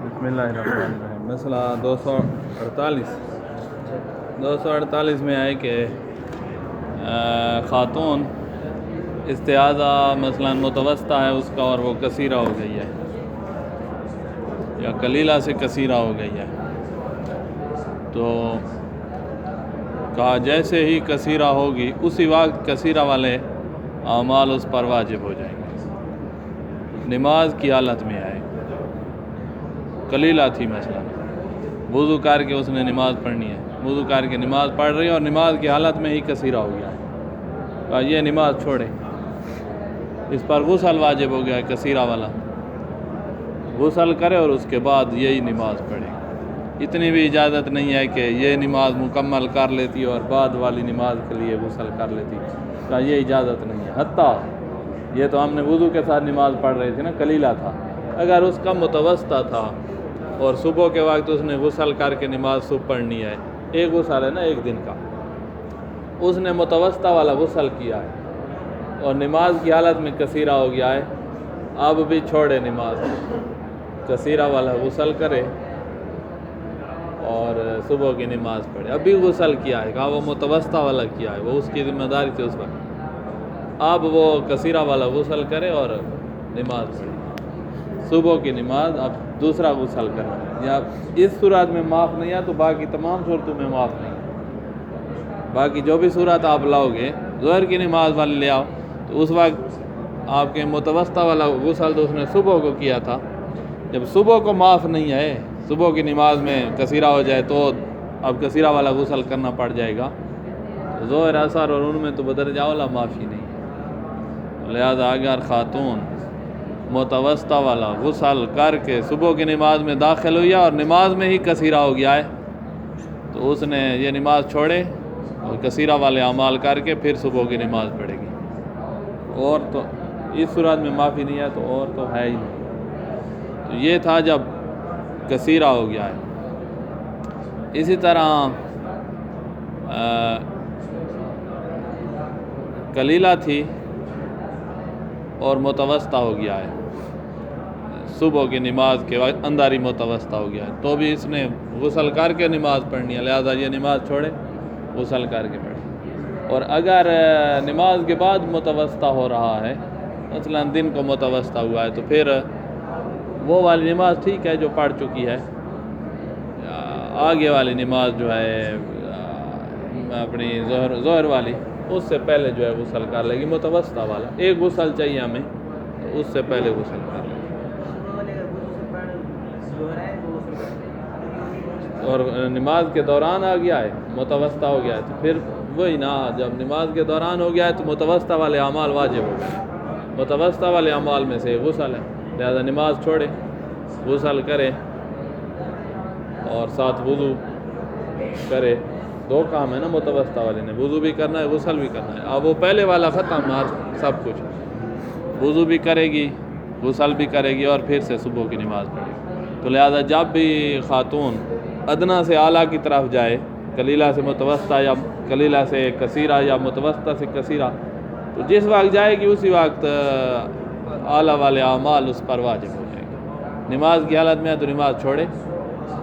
بسم اللہ الرحمن الرحیم۔ مسئلہ 248 میں ہے کہ خاتون استعاذہ مثلا متوسطہ ہے اس کا اور وہ کثیرہ ہو گئی ہے یا قلیلہ سے کثیرہ ہو گئی ہے، تو کہا جیسے ہی کثیرہ ہوگی اسی وقت کثیرہ والے اعمال اس پر واجب ہو جائیں گے۔ نماز کی حالت میں آئے، قلیلہ تھی مثلا، وضو کر کے اس نے نماز پڑھنی ہے، وضو کر کے نماز پڑھ رہی ہے اور نماز کی حالت میں ہی کثیرہ ہو گیا ہے، کہا یہ نماز چھوڑے، اس پر غسل واجب ہو گیا ہے کثیرہ والا، غسل کرے اور اس کے بعد یہی نماز پڑھے۔ اتنی بھی اجازت نہیں ہے کہ یہ نماز مکمل کر لیتی اور بعد والی نماز کے لیے غسل کر لیتی، کہا یہ اجازت نہیں ہے۔ حتیٰ یہ تو ہم نے وضو کے ساتھ نماز پڑھ رہی تھی نا، قلیلہ تھا، اگر اس کا متوسطہ تھا اور صبح کے وقت اس نے غسل کر کے نماز صبح پڑھنی ہے، ایک غسل ہے نا ایک دن کا، اس نے متوسطہ والا غسل کیا ہے اور نماز کی حالت میں کثیرہ ہو گیا ہے، اب بھی چھوڑے نماز، کثیرہ والا غسل کرے اور صبح کی نماز پڑھے۔ ابھی غسل کیا ہے، کہا وہ متوسطہ والا کیا ہے، وہ اس کی ذمہ داری تھی اس وقت، اب وہ کثیرہ والا غسل کرے اور نماز پڑھے، صبح کی نماز اب دوسرا غسل کرنا ہے۔ یا اس صورت میں معاف نہیں ہے تو باقی تمام صورتوں میں معاف نہیں ہے۔ باقی جو بھی صورت آپ لاؤ گے، ظہر کی نماز والے لے آؤ تو اس وقت آپ کے متوسطہ والا غسل تو اس نے صبح کو کیا تھا، جب صبح کو معاف نہیں ہے، صبح کی نماز میں کثیرہ ہو جائے تو اب کثیرہ والا غسل کرنا پڑ جائے گا، ظہر اثر اور ان میں تو بدرجہ والا معافی نہیں ہے۔ لہذا اگر خاتون متوسطہ والا غسل کر کے صبح کی نماز میں داخل ہوئی اور نماز میں ہی کثیرہ ہو گیا ہے تو اس نے یہ نماز چھوڑے اور کثیرہ والے اعمال کر کے پھر صبح کی نماز پڑھے گی، اور تو اس صورت میں معافی نہیں ہے تو اور تو ہے ہی نہیں۔ تو یہ تھا جب کثیرہ ہو گیا ہے۔ اسی طرح قلیلہ تھی اور متوسطہ ہو گیا ہے، صبح کی نماز کے وقت انداری متوسطہ ہو گیا ہے، تو بھی اس نے غسل کر کے نماز پڑھنی ہے، لہذا یہ نماز چھوڑے غسل کر کے پڑھے۔ اور اگر نماز کے بعد متوسطہ ہو رہا ہے، مثلا دن کو متوسطہ ہوا ہے، تو پھر وہ والی نماز ٹھیک ہے جو پڑھ چکی ہے، آگے والی نماز جو ہے اپنی ظہر والی، اس سے پہلے جو ہے غسل کر لے گی، متوسطہ والا ایک غسل چاہیے ہمیں تو اس سے پہلے غسل کر لے گی۔ اور نماز کے دوران آ گیا ہے، متوسطہ ہو گیا ہے، تو پھر وہی نا، جب نماز کے دوران ہو گیا ہے تو متوسطہ والے اعمال واجب ہو گئے، متوسطہ والے اعمال میں سے غسل ہے، لہذا نماز چھوڑے، غسل کرے اور ساتھ وضو کرے، دو کام ہے نا متوسطہ والے نے، وضو بھی کرنا ہے غسل بھی کرنا ہے۔ اب وہ پہلے والا ختم سب کچھ، وضو بھی کرے گی غسل بھی کرے گی اور پھر سے صبح کی نماز پڑھے گی۔ تو لہذا جب بھی خاتون ادنا سے اعلیٰ کی طرف جائے، قلیلہ سے متوسطہ یا قلیلہ سے کثیرہ یا متوسطہ سے کثیرہ، تو جس وقت جائے گی اسی وقت اعلیٰ والے اعمال اس پر واجب ہو جائے گے۔ نماز کی حالت میں ہے تو نماز چھوڑے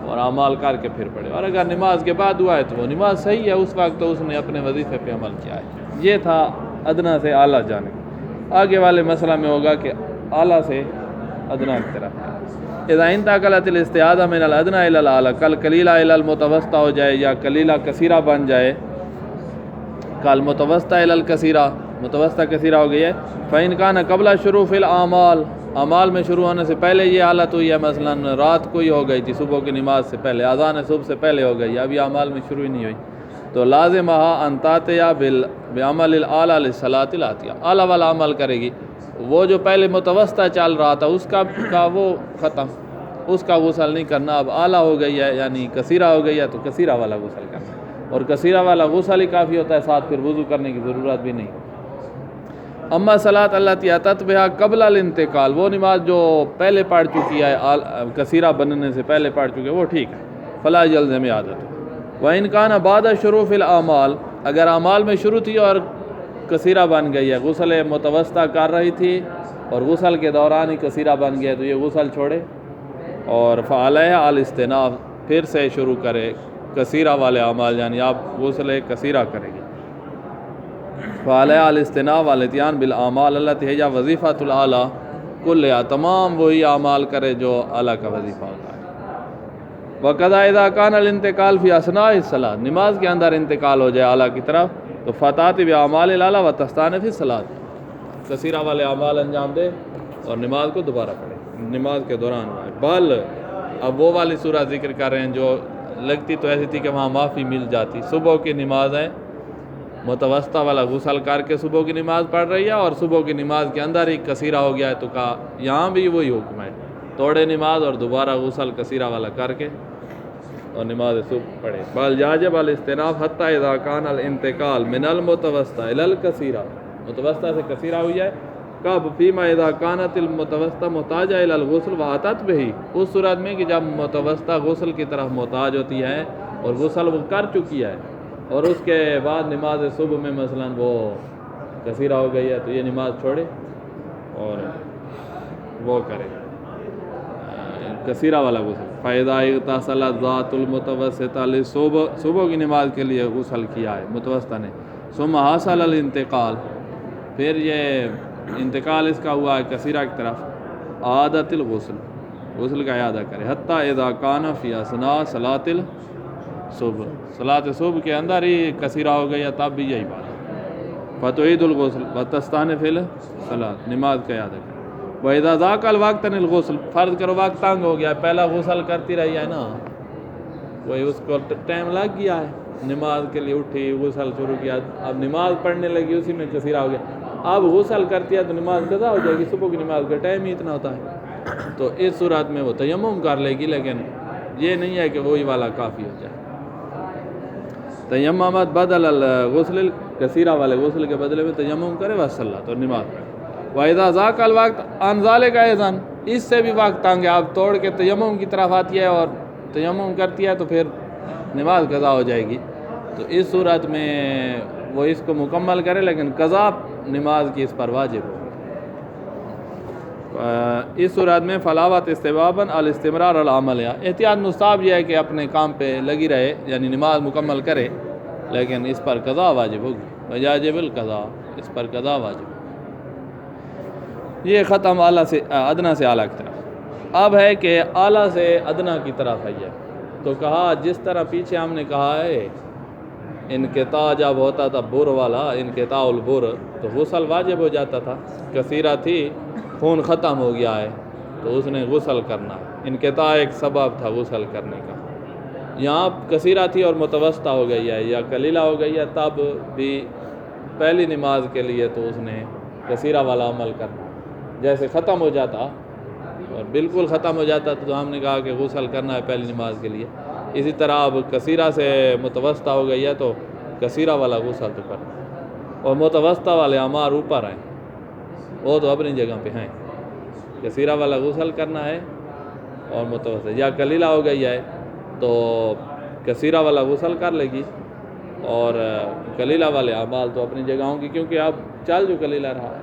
اور اعمال کر کے پھر پڑھے، اور اگر نماز کے بعد ہوا ہے تو وہ نماز صحیح ہے، اس وقت تو اس نے اپنے وظیفے پہ عمل کیا ہے۔ یہ تھا ادنا سے اعلیٰ جانے۔ آگے والے مسئلہ میں ہوگا کہ اعلیٰ سے ادنا کی طرف، اذا انتقلت الاستعاذہ من الادنی الی الاعلی، کل قلیلہ الی المتوسطہ ہو جائے یا قلیلہ کثیرہ بن جائے، کل متوسطہ الی الکثیرہ، متوسطہ کثیرہ ہو گئی ہے، فإن کان قبل شروع فی الاعمال، اعمال میں شروع ہونے سے پہلے یہ حالت ہوئی ہے، مثلا رات کو ہی ہو گئی تھی، صبح کی نماز سے پہلے، اذان صبح سے پہلے ہو گئی، ابھی اعمال میں شروع ہی نہیں ہوئی، تو لازمھا ان تأتی بعمل الاعلی للصلاۃ الآتیہ، اعلیٰ والا عمل کرے گی، وہ جو پہلے متوسطہ چل رہا تھا اس کا وہ ختم، اس کا غسل نہیں کرنا، اب اعلیٰ ہو گئی ہے یعنی کثیرہ ہو گئی ہے تو کثیرہ والا غسل کرنا ہے، اور کثیرہ والا غسل ہی کافی ہوتا ہے، ساتھ پھر وضو کرنے کی ضرورت بھی نہیں۔ اما صلاۃ التی اتت بہا قبل الانتقال، وہ نماز جو پہلے پڑھ چکی ہے، کثیرہ بننے سے پہلے پڑھ چکی ہے، وہ ٹھیک ہے، فلا یلزم عادت۔ وإن کان بعد شروع فی الاعمال، اگر اعمال میں شروع تھی اور کثیرہ بن گئی ہے، غسل متوسطہ کر رہی تھی اور غسل کے دوران ہی کثیرہ بن گیا تو یہ غسل چھوڑے اور فعلیہ الاستناف، پھر سے شروع کرے کثیرہ والے اعمال، یعنی آپ غسل کثیرہ کریں گے. فعلیہ الاستناف والاتیان بالاعمال التي هي وظیفۃ الاعلیٰ کلھا، تمام وہی اعمال کرے جو اعلیٰ کا وظیفہ ہوتا ہے. وقضا اذا کان الانتقال فی اثناء الصلاۃ، نماز کے اندر انتقال ہو جائے اعلیٰ کی طرف تو فتات باعمال الاعلیٰ وتستانف الصلاۃ، کثیرہ والے اعمال انجام دے اور نماز کو دوبارہ پڑھے نماز کے دوران. بل اب وہ والی سورہ ذکر کر رہے ہیں جو لگتی تو ایسی تھی کہ وہاں معافی مل جاتی. صبح کی نماز ہے، متوسطہ والا غسل کر کے صبح کی نماز پڑھ رہی ہے، اور صبح کی نماز کے اندر ہی کثیرہ ہو گیا ہے تو کہا یہاں بھی وہی حکم ہے، توڑے نماز اور دوبارہ غسل کثیرہ والا کر کے اور نماز صبح پڑھے. بل یاجب الاستناف حتی اذا کان الانتقال من المتوسطہ الی الکثیرہ، متوسطہ سے کثیرہ ہوئی ہے کب فیما اذا کانت المتوسطہ محتاجہ الی الغسل واتت بہی، اس صورت میں کہ جب متوسطہ غسل کی طرف محتاج ہوتی ہے اور غسل وہ کر چکی ہے اور اس کے بعد نماز صبح میں مثلا وہ کثیرہ ہو گئی ہے تو یہ نماز چھوڑے اور وہ کرے کثیرہ والا غسل. فَإِذَا اغْتَسَلَ ذَاتُ الْمُتَوَسِّطَةِ صبح کی نماز کے لیے غسل کیا ہے متوسطہ نے. ثُمَّ حَصَلَ الْانتِقال، پھر یہ انتقال اس کا ہوا ہے کثیرہ کی طرف. عادت الغسل، غسل کا اعادہ کرے. حتیٰ اذا کان فی اثناء صلاۃ الصبح، صلاۃ صبح کے اندر ہی کثیرہ ہو گئی ہے تب بھی یہی بات ہے. فتعید الغسل وتستانف الصلاۃ، نماز کا اعادہ کرے. وَإِذَا ذَاقَ الْوَقْتَ عَنِ الْغُسْلِ، فرض کرو وقت تنگ ہو گیا، پہلا غسل کرتی رہی ہے نا، وہی اس کو ٹائم لگ گیا ہے، نماز کے لیے اٹھی غسل شروع کیا، اب نماز پڑھنے لگی اسی میں کثیرہ ہو گیا، اب غسل کرتی ہے تو نماز قضا ہو جائے گی، صبح کی نماز کا ٹائم ہی اتنا ہوتا ہے. تو اس صورت میں وہ تیمم کر لے گی، لیکن یہ نہیں ہے کہ وہی والا کافی ہو جائے. تیممت بدل الغسل، کثیرہ والے غسل کے بدلے میں تیمم کرے وصلت اور نماز پڑھے. وَإِذَا ذَاقَ الْوَقْتَ عَنْ ذَلِكَ أَيْضًا، اس سے بھی وقت تنگ ہے، اب توڑ کے تیمم کی طرف آتی ہے اور تیمم کرتی ہے تو پھر نماز قضا ہو جائے گی. تو اس صورت میں وہ اس کو مکمل کرے لیکن قضا نماز کی اس پر واجب ہو. اس صورت میں فلاوت استباباً الاستمرار العمل، احتیاط مستحب یہ ہے کہ اپنے کام پہ لگی رہے، یعنی نماز مکمل کرے لیکن اس پر قضا واجب ہوگی. وَيَجِبُ الْقَضَاءُ، اس پر قضا واجب. یہ ختم اعلیٰ سے ادنا سے اعلیٰ کی طرف. اب ہے کہ اعلیٰ سے ادنا کی طرف ہے. تو کہا جس طرح پیچھے ہم نے کہا ہے انقطاع جب ہوتا تھا بر والا، انقطاع البر، تو غسل واجب ہو جاتا تھا. کثیرہ تھی، خون ختم ہو گیا ہے تو اس نے غسل کرنا ہے، انقطاع ایک سبب تھا غسل کرنے کا. یہاں کثیرہ تھی اور متوسطہ ہو گئی ہے یا قلیلہ ہو گئی ہے، تب بھی پہلی نماز کے لیے تو اس نے کثیرہ والا عمل کرنا. جیسے ختم ہو جاتا اور بالکل ختم ہو جاتا تو ہم نے کہا کہ غسل کرنا ہے پہلی نماز کے لیے. اسی طرح اب کثیرہ سے متوسطہ ہو گئی ہے تو کثیرہ والا غسل تو کرنا. اور متوسطہ والے اعمال اوپر ہیں، وہ تو اپنی جگہ پہ ہیں. کثیرہ والا غسل کرنا ہے اور متوسط، یا قلیلہ ہو گئی ہے تو کثیرہ والا غسل کر لے گی اور قلیلہ والے اعمال تو اپنی جگہ ہوں گی، کیونکہ اب چل جو قلیلہ رہا ہے.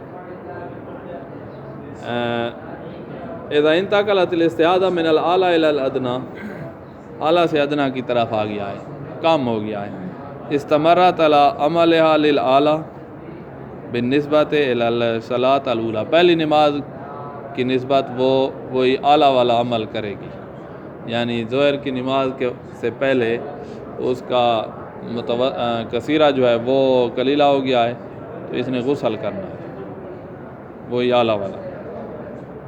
اذا انتقلت الاستعاذہ من الاعلیٰ الی الادنیٰ، اعلیٰ سے ادنا کی طرف آ گیا ہے، کام ہو گیا ہے. استمرت علی عملها للاعلیٰ بالنسبت الی الصلاۃ الاولیٰ، پہلی نماز کی نسبت وہی اعلیٰ والا عمل کرے گی. یعنی ظہر کی نماز کے سے پہلے اس کا کثیرہ جو ہے وہ قلیلہ ہو گیا ہے تو اس نے غسل کرنا ہے وہی اعلیٰ والا.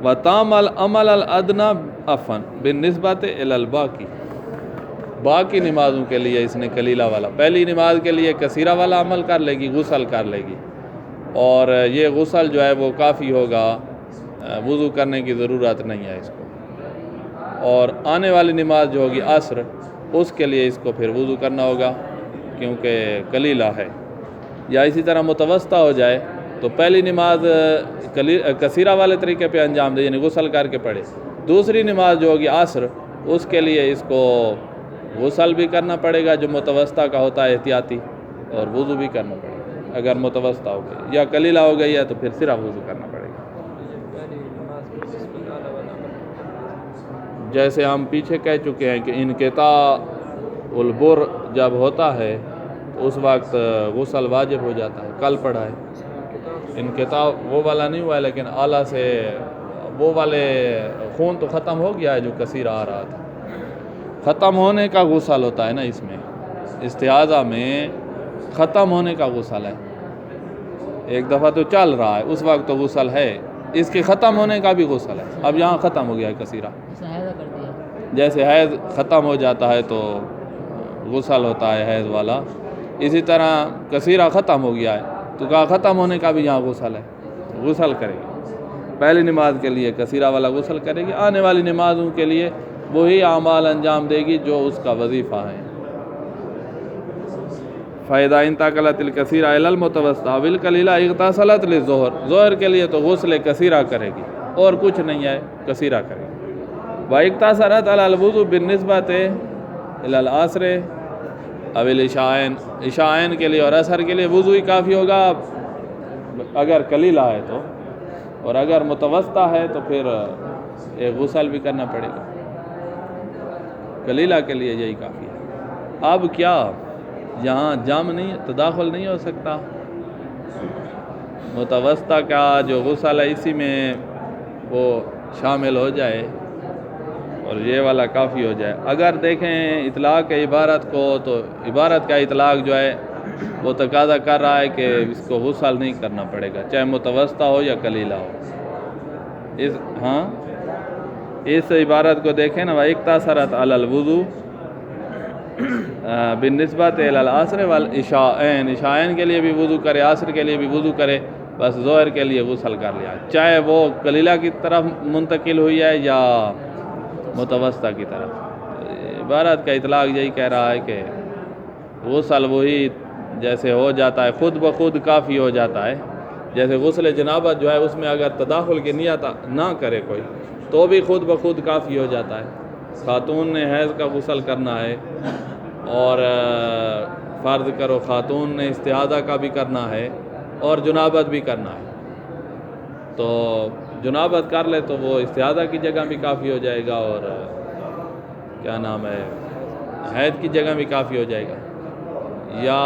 وَتَعْمَلْ عَمَلَ الْأَدْنَىٰ عَفْوًا بِالنِّسْبَةِ إِلَى الْبَاقِي، باقی نمازوں کے لیے اس نے قلیلہ والا، پہلی نماز کے لیے کثیرہ والا عمل کر لے گی، غسل کر لے گی، اور یہ غسل جو ہے وہ کافی ہوگا، وضو کرنے کی ضرورت نہیں ہے اس کو. اور آنے والی نماز جو ہوگی عصر، اس کے لیے اس کو پھر وضو کرنا ہوگا کیونکہ قلیلہ ہے. یا اسی طرح متوسطہ ہو جائے تو پہلی نماز کثیرہ والے طریقے پہ انجام دے، یعنی غسل کر کے پڑھے. دوسری نماز جو ہوگی عصر، اس کے لیے اس کو غسل بھی کرنا پڑے گا جو متوسطہ کا ہوتا ہے احتیاطی، اور وضو بھی کرنا پڑے گا اگر متوسطہ ہو گئی. یا قلیلہ ہو گئی ہے تو پھر صرف وضو کرنا پڑے گا. جیسے ہم پیچھے کہہ چکے ہیں کہ انقطاع البر جب ہوتا ہے تو اس وقت غسل واجب ہو جاتا ہے. کل پڑھا ہے انقطاع وہ والا نہیں ہوا ہے، لیکن اعلیٰ سے وہ والے خون تو ختم ہو گیا ہے جو کثیر آ رہا تھا. ختم ہونے کا غسل ہوتا ہے نا، اس میں استحاضہ میں ختم ہونے کا غسل ہے. ایک دفعہ تو چل رہا ہے اس وقت تو غسل ہے، اس کے ختم ہونے کا بھی غسل ہے. اب یہاں ختم ہو گیا ہے کثیرہ، جیسے حیض ختم ہو جاتا ہے تو غسل ہوتا ہے حیض والا، اسی طرح کثیرہ ختم ہو گیا ہے تو کہا ختم ہونے کا بھی یہاں غسل ہے، غسل کرے گی. پہلی نماز کے لیے کثیرہ والا غسل کرے گی، آنے والی نمازوں کے لیے وہی اعمال انجام دے گی جو اس کا وظیفہ ہے. فَإِذَا انتقلت الكثيرة إلى المتوسطة والقليلة اغتسلت للظهر، ظہر کے لیے تو غسل کثیرہ کرے گی اور کچھ نہیں ہے، کثیرہ کرے گی. واقتصرت على الوضوء بالنسبة إلى العصر او العشاءین، عشاءین کے لیے اور عصر کے لیے وضو ہی کافی ہوگا اگر قلیلہ ہے تو، اور اگر متوسطہ ہے تو پھر ایک غسل بھی کرنا پڑے گا. قلیلہ کے لیے یہی کافی ہے. اب کیا یہاں جام نہیں، تداخل نہیں ہو سکتا؟ متوسطہ کا جو غسل ہے اسی میں وہ شامل ہو جائے اور یہ والا کافی ہو جائے. اگر دیکھیں اطلاق عبارت کو تو عبارت کا اطلاق جو ہے وہ تقاضا کر رہا ہے کہ اس کو غسل نہیں کرنا پڑے گا، چاہے متوسطہ ہو یا قلیلہ ہو. اس عبارت کو دیکھیں نا، واقتصرت علی الوضوء بالنسبت الی العصر والعشاءین، عشاءین کے لیے بھی وضو کرے، عصر کے لیے بھی وضو کرے، بس ظہر کے لیے غسل کر لیا، چاہے وہ قلیلہ کی طرف منتقل ہوئی ہے یا متوسطہ کی طرف. عبارت کا اطلاق یہی کہہ رہا ہے کہ غسل وہی جیسے ہو جاتا ہے خود بخود کافی ہو جاتا ہے. جیسے غسل جنابت جو ہے اس میں اگر تداخل کی نیت نہ کرے کوئی تو بھی خود بخود کافی ہو جاتا ہے. خاتون نے حیض کا غسل کرنا ہے اور فرض کرو خاتون نے استحاضہ کا بھی کرنا ہے اور جنابت بھی کرنا ہے، تو جنابت کر لے تو وہ استحاضہ کی جگہ بھی کافی ہو جائے گا اور کیا نام ہے حیض کی جگہ بھی کافی ہو جائے گا، یا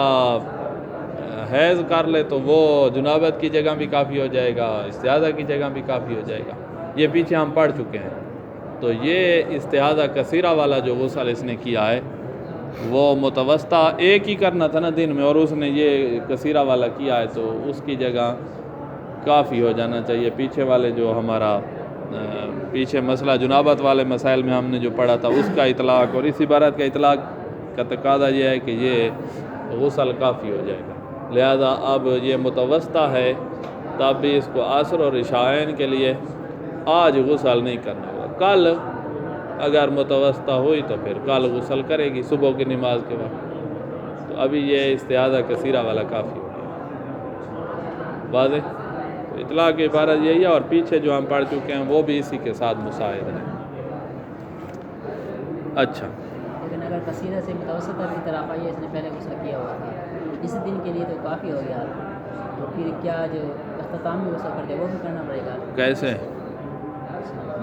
حیض کر لے تو وہ جنابت کی جگہ بھی کافی ہو جائے گا، استحاضہ کی جگہ بھی کافی ہو جائے گا. یہ پیچھے ہم پڑھ چکے ہیں. تو یہ استحاضہ کثیرہ والا جو غسل اس نے کیا ہے وہ متوسطہ ایک ہی کرنا تھا نا دن میں، اور اس نے یہ کثیرہ والا کیا ہے تو اس کی جگہ کافی ہو جانا چاہیے. پیچھے والے جو ہمارا پیچھے مسئلہ جنابت والے مسائل میں ہم نے جو پڑھا تھا اس کا اطلاق اور اس عبارت کا اطلاق کا تقاضا یہ ہے کہ یہ غسل کافی ہو جائے گا. لہذا اب یہ متوسطہ ہے تب بھی اس کو عصر اور عشاءین کے لیے آج غسل نہیں کرنا ہوگا. کل اگر متوسطہ ہوئی تو پھر کل غسل کرے گی صبح کی نماز کے وقت. تو ابھی یہ استحاضہ کثیرہ والا کافی ہو گیا. واضح؟ تو اطلاع کی عبارت یہی ہے، اور پیچھے جو ہم پڑھ چکے ہیں وہ بھی اسی کے ساتھ مساعد ہے. اچھا، لیکن اگر کثیرہ سے متوسطہ کی طرف آئیے، اس نے پہلے غسل کیا ہوا تھا اس دن کے لیے تو کافی ہو گیا، تو پھر کیا جو اختتامی غسل کرتے وہ بھی کرنا پڑے گا؟ کیسے؟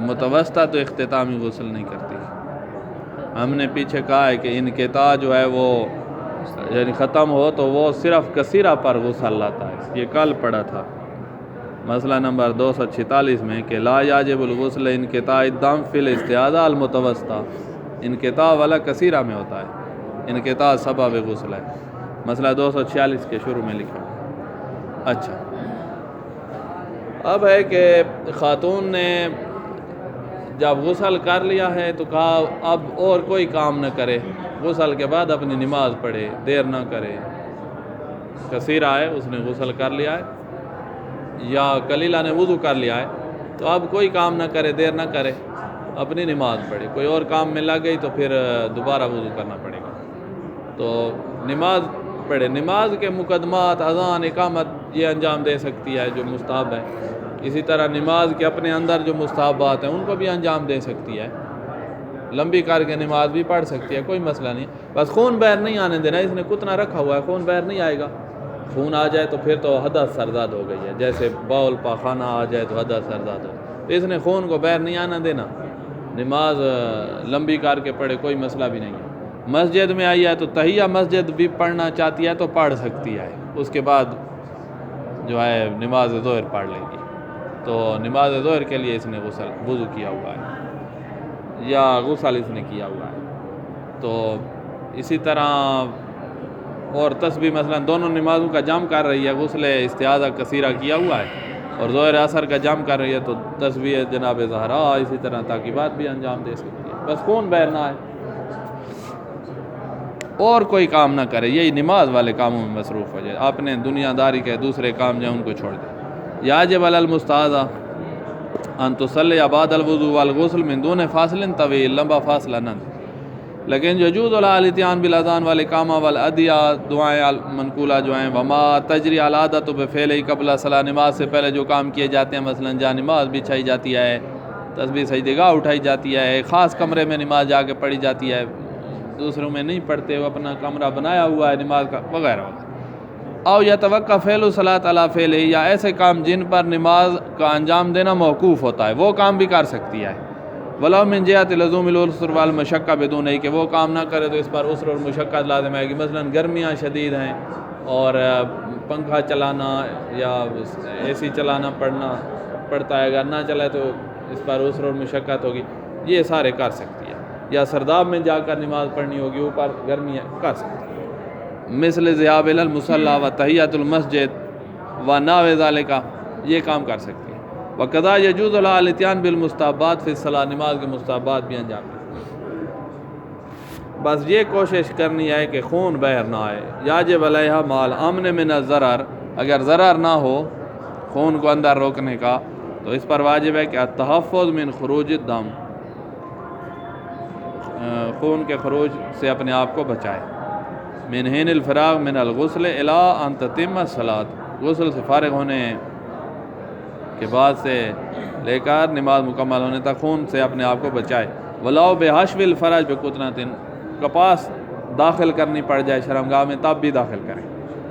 متوسطہ تو اختتامی غسل نہیں کرتی. ہم نے پیچھے کہا ہے کہ انقطاع جو ہے وہ یعنی ختم ہو تو وہ صرف کثیرہ پر غسل لاتا ہے. یہ کل پڑھا تھا مسئلہ نمبر 246 میں کہ لا یاجب الغسل انقطاع الدم فی الاستحاضہ المتوسطہ. انقطاع والا کثیرہ میں ہوتا ہے، انقطاع سبب غسل ہے. مسئلہ 246 کے شروع میں لکھا. اچھا، اب ہے کہ خاتون نے جب غسل کر لیا ہے تو کہا اب اور کوئی کام نہ کرے، غسل کے بعد اپنی نماز پڑھے، دیر نہ کرے. کثیرہ ہے، اس نے غسل کر لیا ہے یا قلیلہ نے وضو کر لیا ہے، تو اب کوئی کام نہ کرے، دیر نہ کرے، اپنی نماز پڑھے. کوئی اور کام میں لگ گئی تو پھر دوبارہ وضو کرنا پڑے گا. تو نماز پڑھے. نماز کے مقدمات اذان اقامت یہ انجام دے سکتی ہے جو مستحب ہے. اسی طرح نماز کے اپنے اندر جو مستحبات ہیں ان کو بھی انجام دے سکتی ہے. لمبی کر کے نماز بھی پڑھ سکتی ہے، کوئی مسئلہ نہیں. بس خون بہر نہیں آنے دینا. اس نے کتنا رکھا ہوا ہے، خون بہر نہیں آئے گا. خون آ جائے تو پھر تو حدث سرزاد ہو گئی ہے، جیسے باول پاخانہ آ جائے تو حدث سرزاد ہو. تو اس نے خون کو بہر نہیں آنا دینا. نماز لمبی کر کے پڑھے کوئی مسئلہ بھی نہیں ہے. مسجد میں آئی ہے تو تحیہ مسجد بھی پڑھنا چاہتی ہے تو پڑھ سکتی ہے, اس کے بعد جو ہے نماز ظہر پڑھ لے گی. تو نماز ظہر کے لیے اس نے وضو کیا ہوا ہے یا غسل اس نے کیا ہوا ہے. تو اسی طرح اور تسبیح مثلا دونوں نمازوں کا جمع کر رہی ہے, غسل استعاذہ کثیرہ کیا ہوا ہے اور ظہر اثر کا جمع کر رہی ہے, تو تسبیح جناب زہرا اسی طرح تاکیبات بھی انجام دے سکتی ہے, بس خون بہر نہ ہے اور کوئی کام نہ کرے, یہی نماز والے کاموں میں مصروف ہو جائے, اپنے دنیا داری کے دوسرے کام جو ہیں ان کو چھوڑ دے. یاجب علی المستعاذہ ان تصلی بعد الوضوء والغسل من دون فاصل طویل, لمبا فاصلہ نہ, لیکن یجوز الاتیان بالاذان والاقامہ والادعیہ, دعائیں منقولہ جو ہیں, وما تجری العادۃ بفعلہ قبل الصلاۃ, نماز سے پہلے جو کام کیے جاتے ہیں, مثلا جہاں نماز بچھائی جاتی ہے, تسبیح سجدگاہ اٹھائی جاتی ہے, ایک خاص کمرے میں نماز جا کے پڑھی جاتی ہے, دوسروں میں نہیں پڑھتے, وہ اپنا کمرہ بنایا ہوا ہے نماز کا وغیرہ وغیرہ. او یتوقع فعل الصلاۃ علی فعلہ, یا ایسے کام جن پر نماز کا انجام دینا موقوف ہوتا ہے وہ کام بھی کر سکتی ہے. ولو من جہت لزوم العسر والمشقہ بدون, کہ وہ کام نہ کرے تو اس پر عسر اور مشقت لازم ہے, کہ مثلا گرمیاں شدید ہیں اور پنکھا چلانا یا اے سی چلانا پڑتا ہے, اگر نہ چلائے تو اس پر عسر اور مشقت ہوگی, یہ سارے کر سکتی ہے. یا سرداب میں جا کر نماز پڑھنی ہوگی, اوپر گرمی ہے, کر سکتی ہے. مثل ذهاب الی المصلی و تحیۃ المسجد و نحو ذلک, یہ کام کر سکتی ہے. وقضا یجوز لها الاتیان بالمستحبات فی الصلاۃ, نماز کے مستحبات بھی انجام دیں, بس یہ کوشش کرنی ہے کہ خون بہر نہ آئے. یاجب علیہا مال امن من الضرر, اگر ضرر نہ ہو خون کو اندر روکنے کا تو اس پر واجب ہے کہ التحفظ من خروج الدم, خون کے خروج سے اپنے آپ کو بچائے. من حین الفراغ من الغسل الی ان تتم الصلاۃ, غسل سے فارغ ہونے کے بعد سے لے کر نماز مکمل ہونے تک خون سے اپنے آپ کو بچائے. ولو بحشو الفرج بقطنۃ, کپاس داخل کرنی پڑ جائے شرمگاہ میں تب بھی داخل کریں.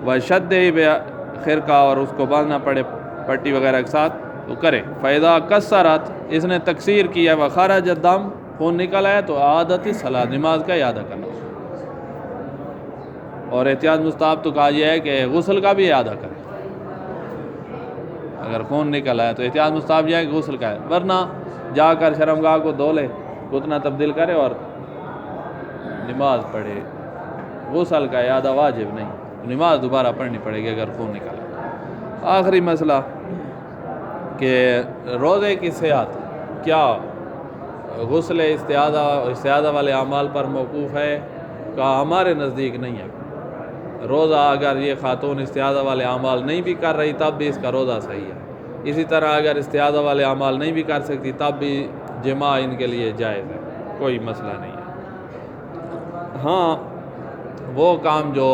وشد بخرقہ, اور اس کو باندھنا پڑے پٹی وغیرہ کے ساتھ تو کرے. فاذا کسرت, اس نے تکسیر کیا, وخرج الدم, خون نکل آیا, تو عادت الصلاۃ, نماز کا اعادہ کرنا. اور احتیاط مستحب تو کہا یہ ہے کہ غسل کا بھی اعادہ کرے, اگر خون نکل آیا تو احتیاط مستحب یہ ہے کہ غسل کا ہے, ورنہ جا کر شرمگاہ کو دھو لے, گھٹنا تبدیل کرے اور نماز پڑھے. غسل کا اعادہ واجب نہیں, نماز دوبارہ پڑھنی پڑے گی اگر خون نکل آیا. آخری مسئلہ کہ روزے کی صحت کیا غسل استعاذہ والے اعمال پر موقوف ہے, کہ ہمارے نزدیک نہیں ہے. روزہ اگر یہ خاتون استعاذہ والے اعمال نہیں بھی کر رہی تب بھی اس کا روزہ صحیح ہے. اسی طرح اگر استعاذہ والے اعمال نہیں بھی کر سکتی تب بھی جماع ان کے لیے جائز ہے, کوئی مسئلہ نہیں ہے. ہاں وہ کام جو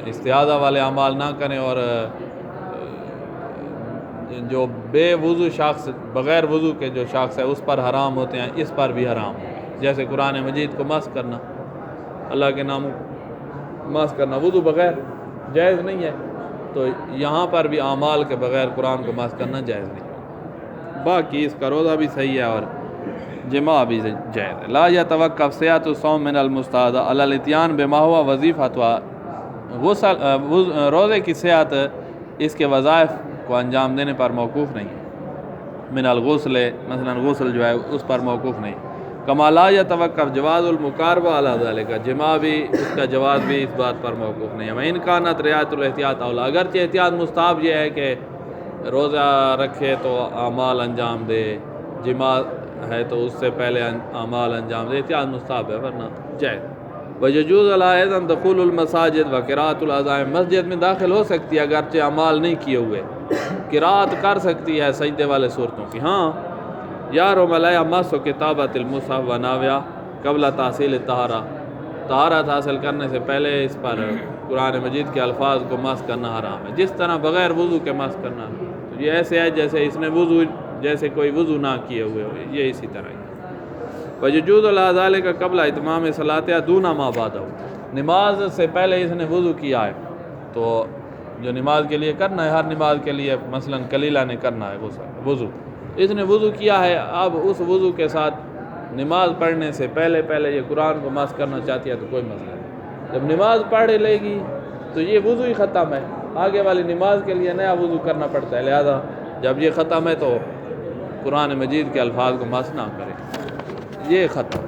استعاذہ والے اعمال نہ کریں اور جو بے وضو شخص, بغیر وضو کے جو شخص ہے اس پر حرام ہوتے ہیں, اس پر بھی حرام ہے. جیسے قرآن مجید کو مس کرنا, اللہ کے ناموں مس کرنا وضو بغیر جائز نہیں ہے, تو یہاں پر بھی اعمال کے بغیر قرآن کو مس کرنا جائز نہیں ہے. باقی اس کا روزہ بھی صحیح ہے اور جماع بھی جائز ہے. لا یتوقف صحت الصوم من المستعاذہ علی الاتیان بما هو وظیفۃ, روزے کی صحت اس کے وظائف کو انجام دینے پر موقوف نہیں ہے. من الغسل, مثلا غسل جو ہے اس پر موقوف نہیں. کما لا یتوقف جواز المقاربہ علی ذلک, جماع بھی اس کا جواز بھی اس بات پر موقوف نہیں ہے. وان کانت رعایت الاحتیاط اولی, اگرچہ احتیاط مستحب یہ ہے کہ روزہ رکھے تو اعمال انجام دے, جماع ہے تو اس سے پہلے اعمال انجام دے, احتیاط مستحب ہے ورنہ جائز. ویجوز علیہ دخول المساجد و قراءۃ العزائم, مسجد میں داخل ہو سکتی ہے اگرچہ اعمال نہیں کیے ہوئے, قراءت کر سکتی ہے سجدے والے صورتوں کی. ہاں یارم علیہ مس و کتابت المصحف و ناویہ قبل تحصیل الطہارہ, طہارت حاصل کرنے سے پہلے اس پر قرآن مجید کے الفاظ کو مس کرنا حرام ہے. جس طرح بغیر وضو کے مس کرنا, تو یہ ایسے ہے جیسے اس نے وضو, جیسے کوئی وضو نہ کیے ہوئے ہو, یہ اسی طرح ہے. وجوز الازال کا قبل اتمام صلاتہ دون ما بعدہ, نماز سے پہلے اس نے وضو کیا ہے تو جو نماز کے لیے کرنا ہے, ہر نماز کے لیے مثلا کلیلہ نے کرنا ہے وضو, اس نے وضو کیا ہے, اب اس وضو کے ساتھ نماز پڑھنے سے پہلے یہ قرآن کو مس کرنا چاہتی ہے تو کوئی مسئلہ نہیں. جب نماز پڑھ لے گی تو یہ وضو ہی ختم ہے, آگے والی نماز کے لیے نیا وضو کرنا پڑتا ہے. لہذا جب یہ ختم ہے تو قرآن مجید کے الفاظ کو مس نہ کرے, یہ ختم.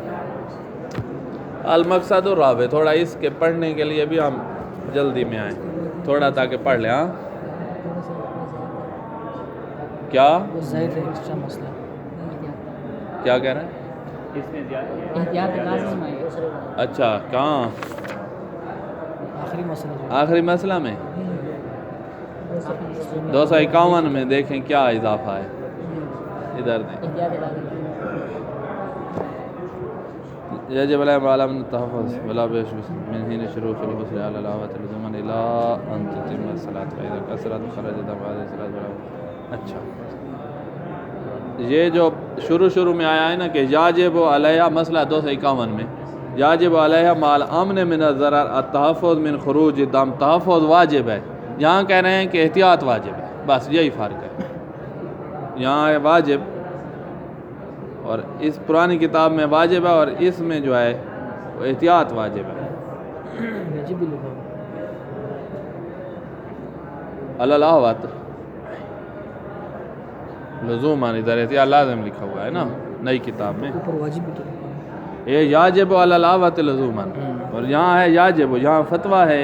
المقصد الرابع, تھوڑا اس کے پڑھنے کے لیے بھی ہم جلدی میں آئیں تھوڑا تاکہ پڑھ لیں. ہاں کیا کیا کہہ رہے ہیں؟ احتیاط لازم ہے. اچھا کہاں آخری مسئلہ میں 251 میں دیکھیں کیا اضافہ ہے ادھر دیں. احتیاط لازم ہے. يجب عليهم على من التحفظ ولا بيش من حين شروع في الغسل على العوات لزوما الى ان تتم الصلاه فاذا كسرت خرج دم هذه الصلاه ولا. اچھا یہ جو شروع میں آیا ہے نا کہ یاجب علیہ مسئلہ 251 میں یاجب علیہ مال امن من الضرر التحفظ من خروج الدم, تحفظ واجب ہے, یہاں کہہ رہے ہیں کہ احتیاط واجب ہے. بس یہی فرق ہے, یہاں ہے واجب اور اس پرانی کتاب میں واجب ہے, اور اس میں جو ہے وہ احتیاط واجب ہے. اللہ لزوما ادھر احتیاط لازم لکھا ہوا ہے نا نئی کتاب میں, یہ یاجب علی العوت لزوما, اور یہاں ہے یاجب, یہاں فتویٰ ہے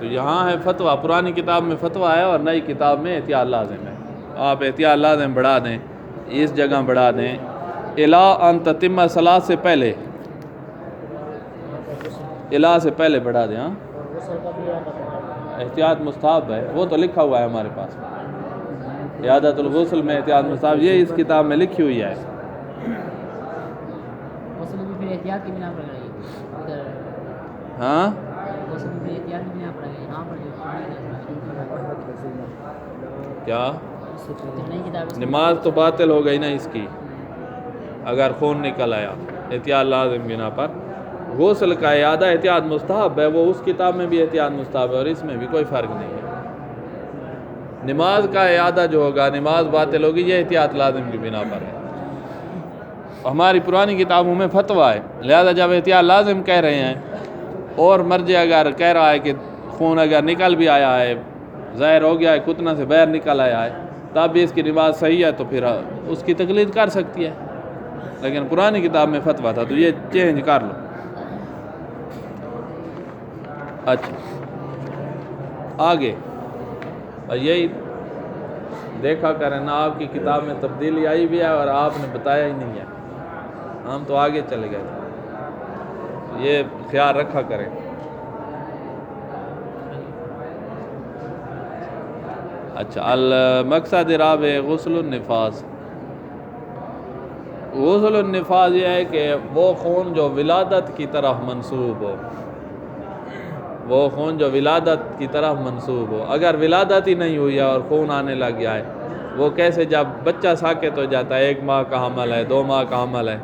تو یہاں ہے فتویٰ, پرانی کتاب میں فتویٰ ہے اور نئی کتاب میں احتیاط لازم ہے. آپ احتیاط لازم بڑھا دیں, اس جگہ بڑھا دیں الا ان تتم صلاۃ سے پہلے, الا سے پہلے بڑھا دیں. ہاں احتیاط مستحب ہے, وہ تو لکھا ہوا ہے ہمارے پاس, عیادت الغسل میں احتیاط مستحب, یہ اس کتاب میں لکھی ہوئی ہے. غسل بھی پھر احتیاط کی بنا پر گئی ادھر. ہاں غسل بھی احتیاط کی بنا پر گئی یہاں پر کیا نئی کتاب نماز تو باطل ہو گئی نا اس کی اگر خون نکل آیا, احتیاط لازم بنا پر. غسل کا اعادہ احتیاط مستحب ہے, وہ اس کتاب میں بھی احتیاط مستحب ہے اور اس میں بھی کوئی فرق نہیں ہے. نماز کا اعادہ جو ہوگا, نماز باطل ہوگی, یہ احتیاط لازم کی بنا پر ہے. ہماری پرانی کتابوں میں فتویٰ ہے, لہذا جب احتیاط لازم کہہ رہے ہیں اور مرجع اگر کہہ رہا ہے کہ خون اگر نکل بھی آیا ہے, ظاہر ہو گیا ہے, کتنا سے باہر نکل آیا ہے, تب بھی اس کی نماز صحیح ہے تو پھر اس کی تقلید کر سکتی ہے. لیکن پرانی کتاب میں فتویٰ تھا تو یہ چینج کر لو. اچھا آگے, اور یہی دیکھا کریں نا, آپ کی کتاب میں تبدیلی آئی بھی ہے اور آپ نے بتایا ہی نہیں ہے, ہم تو آگے چلے گئے تھے, یہ خیال رکھا کریں. اچھا المقصد رابع غسل النفاس. غسل النفاس یہ ہے کہ وہ خون جو ولادت کی طرف منسوب ہو, وہ خون جو ولادت کی طرف منسوب ہو. اگر ولادت ہی نہیں ہوئی ہے اور خون آنے لگ گیا ہے, وہ کیسے جب بچہ ساکت ہو جاتا ہے, 1 ماہ کا حمل ہے, 2 ماہ کا حمل ہے,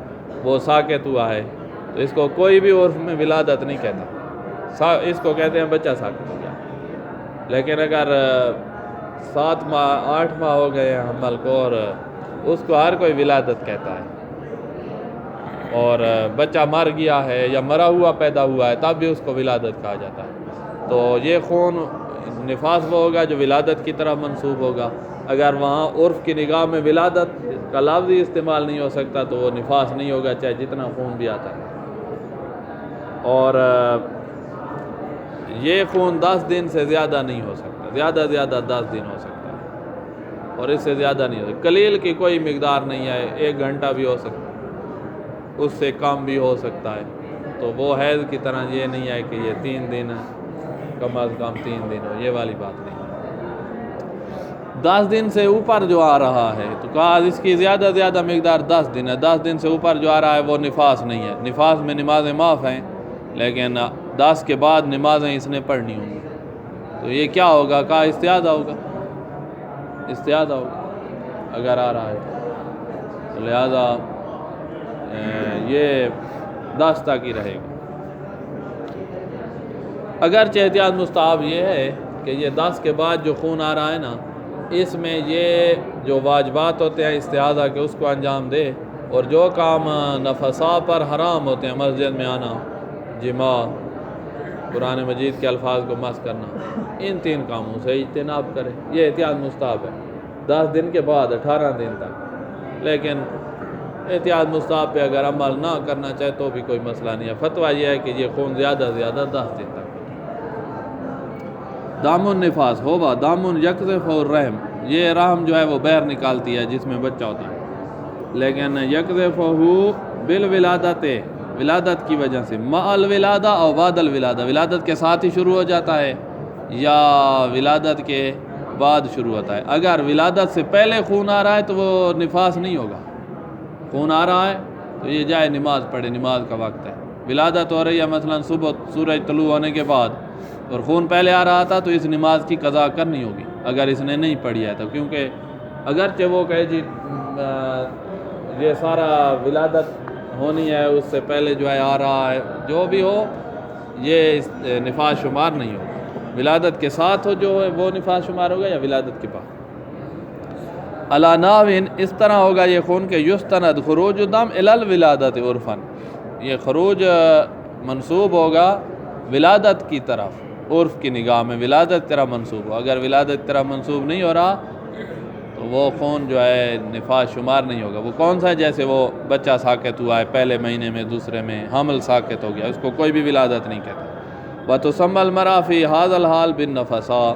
وہ ساکت ہوا ہے, تو اس کو کوئی بھی عرف میں ولادت نہیں کہتا, اس کو کہتے ہیں بچہ ساکت ہو گیا. لیکن اگر 7 ماہ 8 ماہ ہو گئے ہیں حمل کو, اور اس کو ہر کوئی ولادت کہتا ہے, اور بچہ مر گیا ہے یا مرا ہوا پیدا ہوا ہے تب بھی اس کو ولادت کہا جاتا ہے. تو یہ خون نفاس وہ ہوگا جو ولادت کی طرف منسوب ہوگا. اگر وہاں عرف کی نگاہ میں ولادت کا لفظ ہی استعمال نہیں ہو سکتا تو وہ نفاس نہیں ہوگا, چاہے جتنا خون بھی آتا ہے. اور یہ خون 10 دن سے زیادہ نہیں ہو سکتا, زیادہ 10 دن ہو سکتا ہے, اور اس سے زیادہ نہیں ہو سکتا. قلیل کی کوئی مقدار نہیں ہے, 1 گھنٹہ بھی ہو سکتا ہے, اس سے کم بھی ہو سکتا ہے. تو وہ حیض کی طرح یہ نہیں ہے کہ یہ 3 دن کم از کم 3 دن ہو, یہ والی بات نہیں. 10 دن سے اوپر جو آ رہا ہے تو کہا اس کی زیادہ مقدار 10 دن ہے. 10 دن سے اوپر جو آ رہا ہے وہ نفاس نہیں ہے. نفاس میں نمازیں معاف ہیں, لیکن 10 کے بعد نمازیں اس نے پڑھنی ہوں گی. تو یہ کیا ہوگا, کہا استعادہ ہوگا اگر آ رہا ہے تو لہذا یہ 10 تک ہی رہے گا. اگرچہ احتیاط مستحب یہ ہے کہ یہ 10 کے بعد جو خون آ رہا ہے نا، اس میں یہ جو واجبات ہوتے ہیں استحاضہ کے اس کو انجام دے، اور جو کام نفسا پر حرام ہوتے ہیں، مسجد میں آنا، جماع، قرآن مجید کے الفاظ کو مس کرنا، ان 3 کاموں سے اجتناب کرے۔ یہ احتیاط مستحب ہے 10 دن کے بعد 18 دن تک، لیکن احتیاط مستحب پہ اگر عمل نہ کرنا چاہے تو بھی کوئی مسئلہ نہیں ہے۔ فتویٰ یہ ہے کہ یہ خون زیادہ سے زیادہ 10 دن تک۔ دام النفاس ہوبا دام یکذف الرحم، یہ رحم جو ہے وہ باہر نکالتی ہے جس میں بچہ ہوتا ہے، لیکن یکذفہ بالولادت، ولادت کی وجہ سے، مع الولادہ اور بعد الولادہ، ولادت کے ساتھ ہی شروع ہو جاتا ہے یا ولادت کے بعد شروع ہوتا ہے۔ اگر ولادت سے پہلے خون آ رہا ہے تو وہ نفاس نہیں ہوگا، خون آ رہا ہے تو یہ جائے نماز پڑھے، نماز کا وقت ہے۔ ولادت ہو رہی ہے مثلا صبح سورج طلوع ہونے کے بعد اور خون پہلے آ رہا تھا تو اس نماز کی قضا کرنی ہوگی اگر اس نے نہیں پڑھی ہے تو، کیونکہ اگرچہ وہ کہے جی یہ سارا ولادت ہونی ہے اس سے پہلے جو ہے آ رہا ہے، جو بھی ہو یہ نفاس شمار نہیں ہوگا۔ ولادت کے ساتھ ہو جو ہے وہ نفاس شمار ہوگا یا ولادت کے بعد۔ علاناوین، اس طرح ہوگا یہ خون کہ یستند خروج دم الی الولادت عرفاً، یہ خروج منسوب ہوگا ولادت کی طرف، عرف کی نگاہ میں ولادت طرح منسوب ہو۔ اگر ولادت طرح منسوب نہیں ہو رہا تو وہ خون جو ہے نفاس شمار نہیں ہوگا۔ وہ کون سا ہے؟ جیسے وہ بچہ ساقط ہوا ہے پہلے مہینے میں، دوسرے میں حمل ساقط ہو گیا، اس کو کوئی بھی ولادت نہیں کہتا۔ وَتُسَمَّى الْمَرْأَةُ فِي هَذَا الْحَالِ بِالنَّفَسَاء،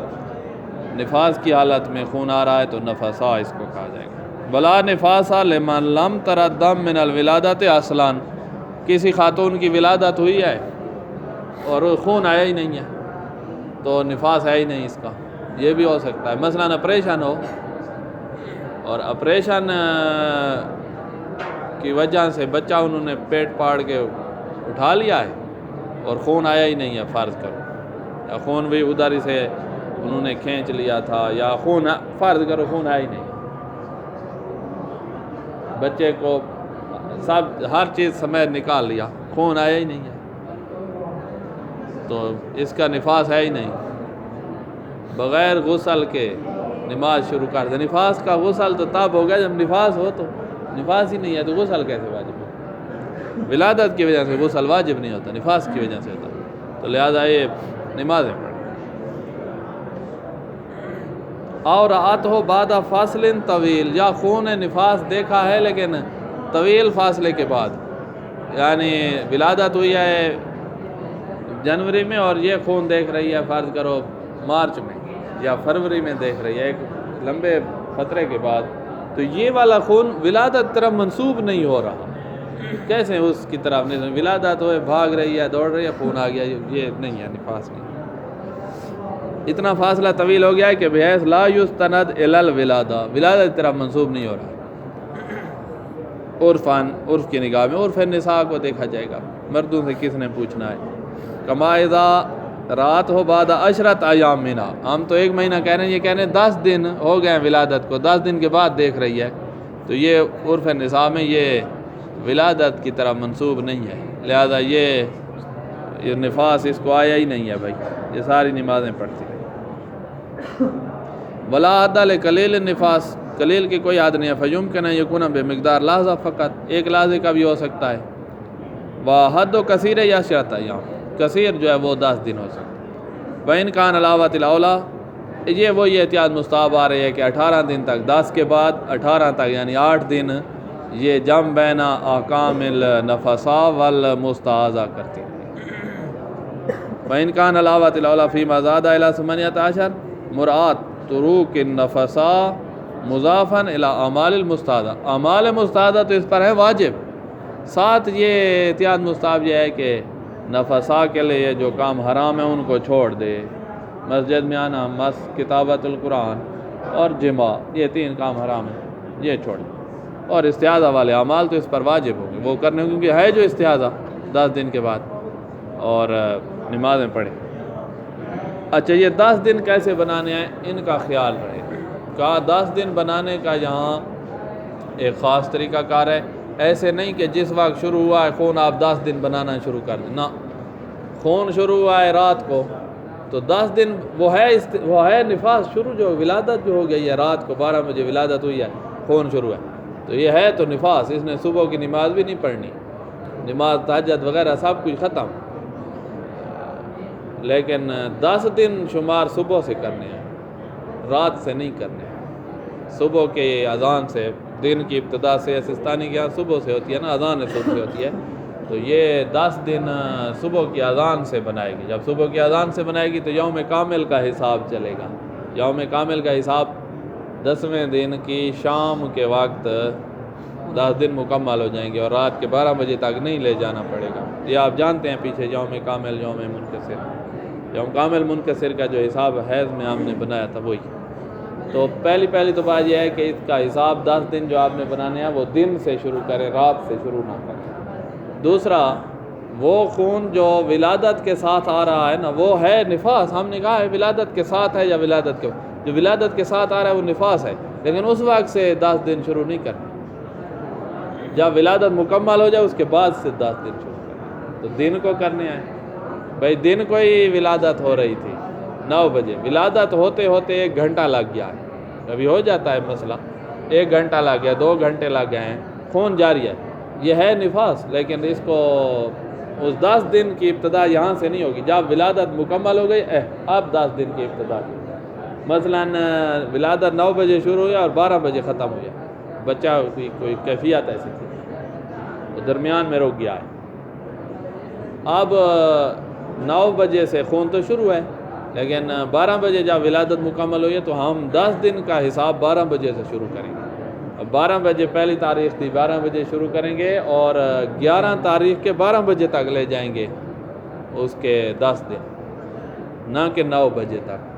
نفاس کی حالت میں خون آ رہا ہے تو نفسا اس کو کہا جائے گا۔ بلا نفاسا لمن لم تر الدم من الولادت اصلاً، کسی خاتون کی ولادت ہوئی ہے اور خون آیا ہی نہیں ہے تو نفاس ہے ہی نہیں اس کا، یہ بھی ہو سکتا ہے۔ مثلاً آپریشن ہو اور آپریشن کی وجہ سے بچہ انہوں نے پیٹ پاڑ کے اٹھا لیا ہے اور خون آیا ہی نہیں ہے فرض کرو، یا خون بھی ادھر ہی سے انہوں نے کھینچ لیا تھا، یا خون فرض کرو خون آیا ہی نہیں، بچے کو سب ہر چیز سمیت نکال لیا، خون آیا ہی نہیں ہے تو اس کا نفاس ہے ہی نہیں، بغیر غسل کے نماز شروع کر دے۔ نفاس کا غسل تو تب ہوگا جب نفاس ہو، تو نفاس ہی نہیں ہے تو غسل کیسے واجب ہو؟ ولادت کی وجہ سے غسل واجب نہیں ہوتا، نفاس کی وجہ سے ہوتا، تو لہذا یہ نمازیں پڑھ۔ اور آت ہو بعد فاصل طویل، یا خون نفاس دیکھا ہے لیکن طویل فاصلے کے بعد، یعنی ولادت ہوئی ہے جنوری میں اور یہ خون دیکھ رہی ہے فرض کرو مارچ میں یا فروری میں دیکھ رہی ہے، ایک لمبے فترے کے بعد، تو یہ والا خون ولادت طرف منسوب نہیں ہو رہا۔ کیسے اس کی طرف نہیں؟ ولادت ہوئے بھاگ رہی ہے، دوڑ رہی ہے، خون آ گیا، یہ نہیں ہے، نفاس نہیں۔ اتنا فاصلہ طویل ہو گیا ہے کہ بحیث لا یستند الی الولادہ، ولادت طرف منسوب نہیں ہو رہا۔ عرفاً، عرف کی نگاہ میں، عرف نساء کو دیکھا جائے گا، مردوں سے کس نے پوچھنا ہے۔ کما اذا رات ہو بعد عشرت ایام منا، ہم تو 1 مہینہ کہہ رہے ہیں، یہ کہہ رہے ہیں 10 دن ہو گئے ہیں ولادت کو، 10 دن کے بعد دیکھ رہی ہے، تو یہ عرف نساء میں یہ ولادت کی طرف منسوب نہیں ہے، لہذا یہ نفاس اس کو آیا ہی نہیں ہے بھائی، یہ ساری نمازیں پڑھتی ہیں۔ ولا حد لقلیل النفاس، قلیل کی کوئی حد نہیں ہے، فیمکن ان یکون بمقدار لحظہ فقط، ایک لحظے کا بھی ہو سکتا ہے۔ وحد و کثیر یا 10 ایام، کثیر جو ہے وہ 10 دن ہو سکتا ہے۔ وَإِنْ كَانَ الْأَوْلَىٰ الْأَوْلَىٰ، یہ وہی احتیاط مستحب آ رہی ہے کہ 18 دن تک، 10 کے بعد 18 تک یعنی 8 دن یہ جم بین احکام النفساء والمستحاضہ کرتی ہے۔ وَإِنْ كَانَ الْأَوْلَىٰ فِيمَا زَادَ إِلَىٰ 18 مراعاة طروق النفساء مضافاً إِلَىٰ اعمال المستحاضہ، اعمال مستحاضہ تو اس پر ہے واجب، ساتھ یہ احتیاط مستحب یہ ہے کہ نفساء کے لیے جو کام حرام ہے ان کو چھوڑ دے، مسجد میں آنا، کتابت القرآن اور جماع، یہ 3 کام حرام ہیں، یہ چھوڑ دے، اور استحاضہ والے اعمال تو اس پر واجب ہوں گے وہ کرنے، کیونکہ ہے جو استحاضہ 10 دن کے بعد، اور نمازیں پڑھیں۔ اچھا، یہ 10 دن کیسے بنانے ہیں ان کا خیال رہے، کہا 10 دن بنانے کا یہاں ایک خاص طریقہ کار ہے، ایسے نہیں کہ جس وقت شروع ہوا ہے خون آپ 10 دن بنانا شروع کر دیں، نہ، خون شروع ہوا ہے رات کو تو 10 دن وہ ہے نفاس شروع، جو ولادت جو ہو گئی ہے، رات کو 12 بجے ولادت ہوئی ہے، خون شروع ہے، تو یہ ہے تو نفاس، اس نے صبح کی نماز بھی نہیں پڑھنی، نماز تہجد وغیرہ سب کچھ ختم، لیکن 10 دن شمار صبح سے کرنے ہیں، رات سے نہیں کرنے ہیں، صبح کے اذان سے، دن کی ابتدا سے، سستانی کے یہاں صبح سے ہوتی ہے نا، اذان صبح سے ہوتی ہے، تو یہ 10 دن صبح کی اذان سے بنائے گی، جب صبح کی اذان سے بنائے گی تو یوم کامل کا حساب چلے گا، یوم کامل کا حساب 10ویں دن کی شام کے وقت 10 دن مکمل ہو جائیں گے، اور رات کے 12 بجے تک نہیں لے جانا پڑے گا، یہ آپ جانتے ہیں پیچھے یوم کامل، یوم منکسر، یوم کامل منکسر کا جو حساب حیض میں ہم نے بنایا تھا وہی، تو پہلی تو بات یہ ہے کہ اس کا حساب 10 دن جو آپ نے بنانے ہیں وہ دن سے شروع کریں، رات سے شروع نہ کریں۔ دوسرا، وہ خون جو ولادت کے ساتھ آ رہا ہے نا، وہ ہے نفاس، ہم نے کہا ہے ولادت کے ساتھ ہے یا ولادت کے، جو ولادت کے ساتھ آ رہا ہے وہ نفاس ہے، لیکن اس وقت سے 10 دن شروع نہیں کرنا، جب ولادت مکمل ہو جائے اس کے بعد سے 10 دن شروع کرنا، تو دن کو کرنے ہیں، بھائی دن کو ہی ولادت ہو رہی تھی 9 بجے، ولادت ہوتے ہوتے 1 گھنٹہ لگ گیا ہے، کبھی ہو جاتا ہے مسئلہ، 1 گھنٹہ لگ گیا، 2 گھنٹے لگ گئے ہیں، خون جاری ہے، یہ ہے نفاس، لیکن اس کو اس 10 دن کی ابتدا یہاں سے نہیں ہوگی، جب ولادت مکمل ہو گئی اب 10 دن کی ابتدا کی، مثلا ولادت 9 بجے شروع ہوئی اور 12 بجے ختم ہوئی، بچہ کی کوئی کیفیت ایسی تھی تو درمیان میں رک گیا ہے، اب 9 بجے سے خون تو شروع ہے، لیکن 12 بجے جب ولادت مکمل ہوئی ہے تو ہم 10 دن کا حساب 12 بجے سے شروع کریں گے، اب 12 بجے پہلی تاریخ تھی، 12 بجے شروع کریں گے اور 11 تاریخ کے 12 بجے تک لے جائیں گے اس کے 10 دن، نہ کہ 9 بجے تک،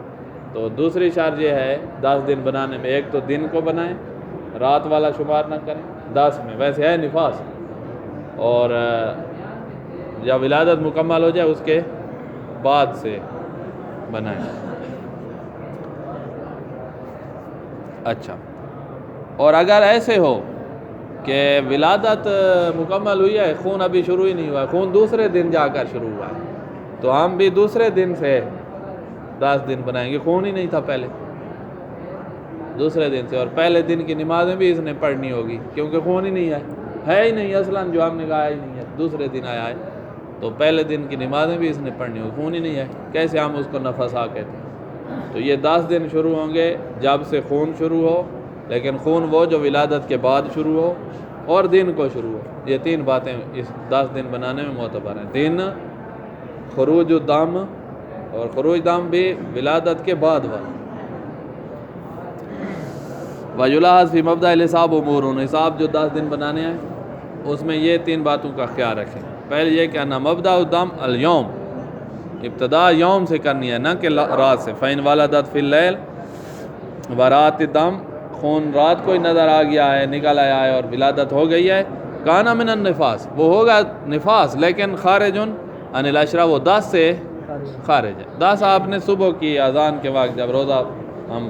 تو دوسری شرط یہ ہے 10 دن بنانے میں، ایک تو دن کو بنائیں، رات والا شمار نہ کریں 10 میں، ویسے ہے نفاس، اور جب ولادت مکمل ہو جائے اس کے بعد سے بنائیں۔ اچھا، اور اگر ایسے ہو کہ ولادت مکمل ہوئی ہے، خون ابھی شروع ہی نہیں ہوا ہے، خون دوسرے دن جا کر شروع ہوا ہے، تو ہم بھی دوسرے دن سے 10 دن بنائیں گے، خون ہی نہیں تھا پہلے، دوسرے دن سے، اور پہلے دن کی نمازیں بھی اس نے پڑھنی ہوگی کیونکہ خون ہی نہیں ہے ہی نہیں اصلاً، جو ہم نے کہا ہی نہیں ہے، دوسرے دن آیا ہے تو پہلے دن کی نمازیں بھی اس نے پڑھنی ہوگی، خون ہی نہیں ہے، کیسے ہم اس کو نفسا کہتے ہیں، تو یہ 10 دن شروع ہوں گے جب سے خون شروع ہو، لیکن خون وہ جو ولادت کے بعد شروع ہو اور دن کو شروع ہو، یہ 3 باتیں اس 10 دن بنانے میں معتبر ہیں، دن، خروج الدم، اور خروج دم بھی ولادت کے بعد والا، وَيُلَاحَظ فِي مَبْدَأِ الْحِسَابِ أُمُورٌ، حساب جو 10 دن بنانے ہیں اس میں یہ 3 باتوں کا خیال رکھیں، پہلے یہ کہ انا مبدأ الدم اليوم، ابتدا یوم سے کرنی ہے نہ کہ رات سے، فَإِنْ وَلَدَتْ فِي اللَّيْلِ وَرَاتِ الدم، خون رات کو ہی نظر آ گیا ہے، نکل آیا ہے اور ولادت ہو گئی ہے، کانا من النفاس، وہ ہوگا نفاس، لیکن خارج عن العشرہ، وہ 10 سے خارج ہے، 10 آپ نے صبح کی اذان کے وقت جب روزہ ہم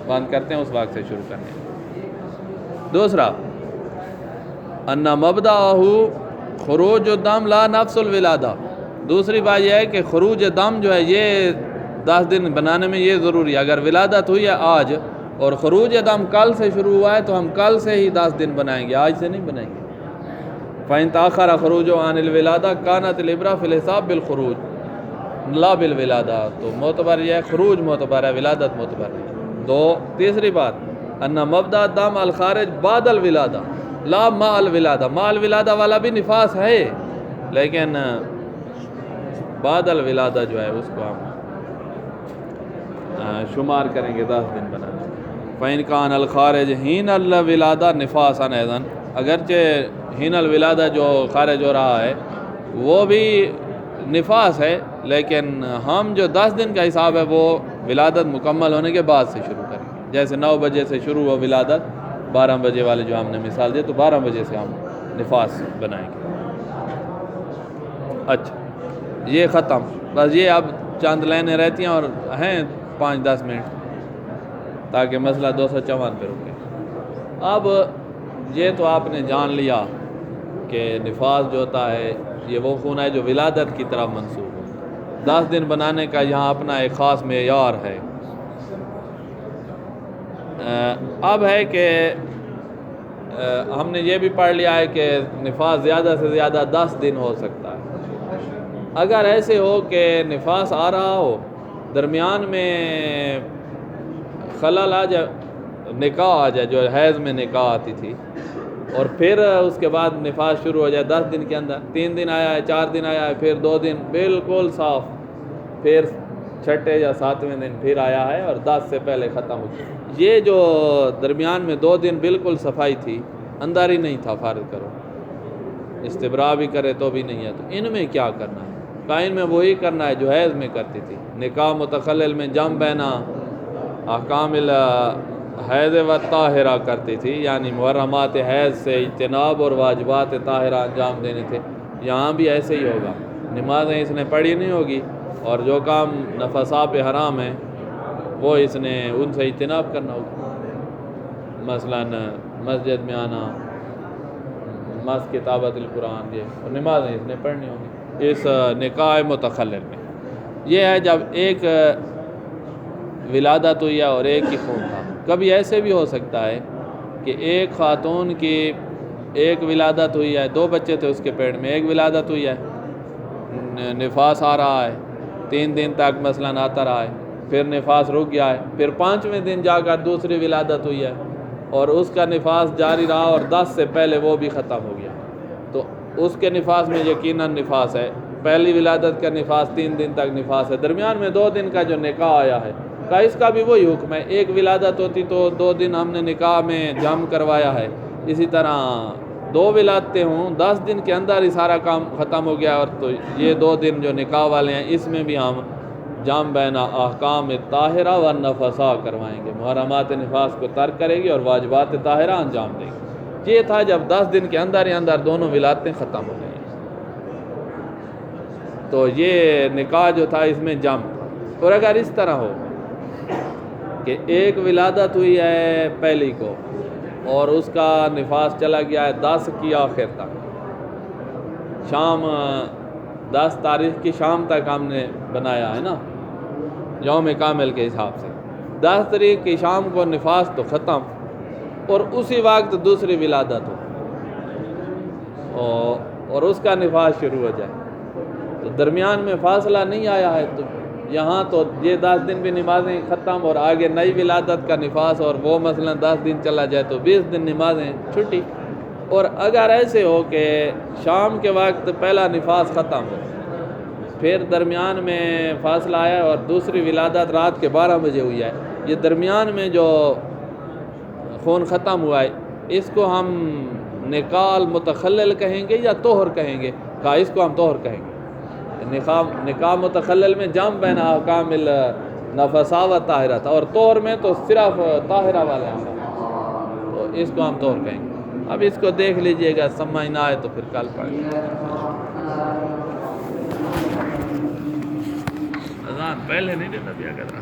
بند کرتے ہیں اس وقت سے شروع کرنے ہیں۔ دوسرا، ان مبدأہ خروج الدم لا نفس الولادہ، دوسری بات یہ ہے کہ خروج دم جو ہے یہ 10 دن بنانے میں یہ ضروری ہے، اگر ولادت ہوئی ہے آج اور خروج دم کل سے شروع ہوا ہے تو ہم کل سے ہی 10 دن بنائیں گے، آج سے نہیں بنائیں گے۔ فَإِن تَأَخَّرَ خُرُوجُهُ عَنِ الْوِلَادَةِ كَانَتِ الْعِبْرَةُ فِي الْحِسَابِ بِالْخُرُوجِ لا بالولادہ، تو معتبر یہ ہے، خروج معتبر ہے، ولادت معتبر ہے۔ تیسری بات، ان مبدأ الدم الخارج بعد الولادہ لا مع الولادہ، مع الولادہ والا بھی نفاس ہے لیکن بعد الولادہ جو ہے اس کو ہم شمار کریں گے 10 دن بنانے۔ فَإِنْ كَانَ الْخَارِجُ حِينَ الْوِلَادَةِ نِفَاسًا أَيْضًا، اگرچہ حین الولادہ جو خارج ہو رہا ہے وہ بھی نفاس ہے، لیکن ہم جو 10 دن کا حساب ہے وہ ولادت مکمل ہونے کے بعد سے شروع کریں گے، جیسے 9 بجے سے شروع ہو ولادت، 12 بجے والے جو ہم نے مثال دی تو 12 بجے سے ہم نفاس بنائیں گے۔ اچھا، یہ ختم، بس یہ اب چند لائنیں رہتی ہیں اور ہیں 5-10 منٹ تاکہ مسئلہ 254 پہ رکے۔ اب یہ تو آپ نے جان لیا کہ نفاس جو ہوتا ہے یہ وہ خون ہے جو ولادت کی طرف منسوب ہو، 10 دن بنانے کا یہاں اپنا ایک خاص معیار ہے۔ اب ہے کہ ہم نے یہ بھی پڑھ لیا ہے کہ نفاس زیادہ سے زیادہ 10 دن ہو سکتا ہے۔ اگر ایسے ہو کہ نفاس آ رہا ہو، درمیان میں خلل آ جائے، نکاح آ جائے، جو حیض میں نکاح آتی تھی، اور پھر اس کے بعد نفاس شروع ہو جائے 10 دن کے اندر، 3 دن آیا ہے، 4 دن آیا ہے، پھر 2 دن بالکل صاف، پھر 6 یا 7ویں دن پھر آیا ہے اور 10 سے پہلے ختم ہو گیا۔ یہ جو درمیان میں 2 دن بالکل صفائی تھی، اندر ہی نہیں تھا، فارغ کرو، استبراء بھی کرے تو بھی نہیں ہے، تو ان میں کیا کرنا ہے؟ قائن میں وہی کرنا ہے جو حیض میں کرتی تھی۔ نکاح متخلل میں جم بینا احکام حیض و طاہرہ کرتی تھی، یعنی محرمات حیض سے اجتناب اور واجبات طاہرہ انجام دینے تھے۔ یہاں بھی ایسے ہی ہوگا، نمازیں اس نے پڑھی نہیں ہوگی، اور جو کام نفسا پہ حرام ہیں وہ اس نے ان سے اجتناب کرنا ہوگا، مثلا مسجد میں آنا، کتابت القرآن، یہ اور نمازیں اس نے پڑھنی ہوگی اس نکاح متخلل میں۔ یہ ہے جب ایک ولادت ہوئی ہے اور ایک ہی خون تھا۔ کبھی ایسے بھی ہو سکتا ہے کہ ایک خاتون کی ایک ولادت ہوئی ہے، 2 بچے تھے اس کے پیٹ میں، ایک ولادت ہوئی ہے، نفاس آ رہا ہے، 3 دن تک مثلا آتا رہا ہے، پھر نفاس رک گیا ہے، پھر 5ویں دن جا کر دوسری ولادت ہوئی ہے اور اس کا نفاس جاری رہا اور 10 سے پہلے وہ بھی ختم ہو گیا، تو اس کے نفاس میں یقیناً نفاس ہے۔ پہلی ولادت کا نفاس 3 دن تک نفاس ہے، درمیان میں 2 دن کا جو نکاح آیا ہے کا اس کا بھی وہی حکم ہے۔ ایک ولادت ہوتی تو 2 دن ہم نے نکاح میں جم کروایا ہے، اسی طرح 2 ولادتیں ہوں، 10 دن کے اندر ہی سارا کام ختم ہو گیا، اور تو یہ 2 دن جو نکاح والے ہیں اس میں بھی ہم جام بین احکام طاہرہ و نفسا کروائیں گے، محرمات نفاس کو ترک کرے گی اور واجبات طاہرہ انجام دے گی۔ یہ تھا جب 10 دن کے اندر ہی اندر دونوں ولادتیں ختم ہو گئی، تو یہ نکاح جو تھا اس میں جم۔ اور اگر اس طرح ہو کہ ایک ولادت ہوئی ہے پہلی کو اور اس کا نفاس چلا گیا ہے 10 کی آخر تک، شام 10 تاریخ کی شام تک ہم نے بنایا ہے نا یوم کامل کے حساب سے، 10 تاریخ کی شام کو نفاس تو ختم، اور اسی وقت دوسری ولادت ہو اور اس کا نفاس شروع ہو جائے، تو درمیان میں فاصلہ نہیں آیا ہے، تو یہاں تو یہ 10 دن بھی نمازیں ختم اور آگے نئی ولادت کا نفاس، اور وہ مثلا 10 دن چلا جائے تو 20 دن نمازیں چھٹی۔ اور اگر ایسے ہو کہ شام کے وقت پہلا نفاس ختم ہو، پھر درمیان میں فاصلہ آیا اور دوسری ولادت رات کے 12 بجے ہوئی ہے، یہ درمیان میں جو خون ختم ہوا ہے اس کو ہم نکاح متخلل کہیں گے یا طہر کہیں گے؟ کہا اس کو ہم طہر کہیں گے۔ نکاح متخلل میں جم بین احکام نفسا و طاہرہ تھا، اور طہر میں تو صرف طاہرہ والے ہیں، تو اس کو ہم طہر کہیں گے۔ اب اس کو دیکھ لیجئے گا، سمجھ نہ آئے تو پھر کل پڑھیں گے۔ اذان پہلے نہیں دیتا پیا کرنا۔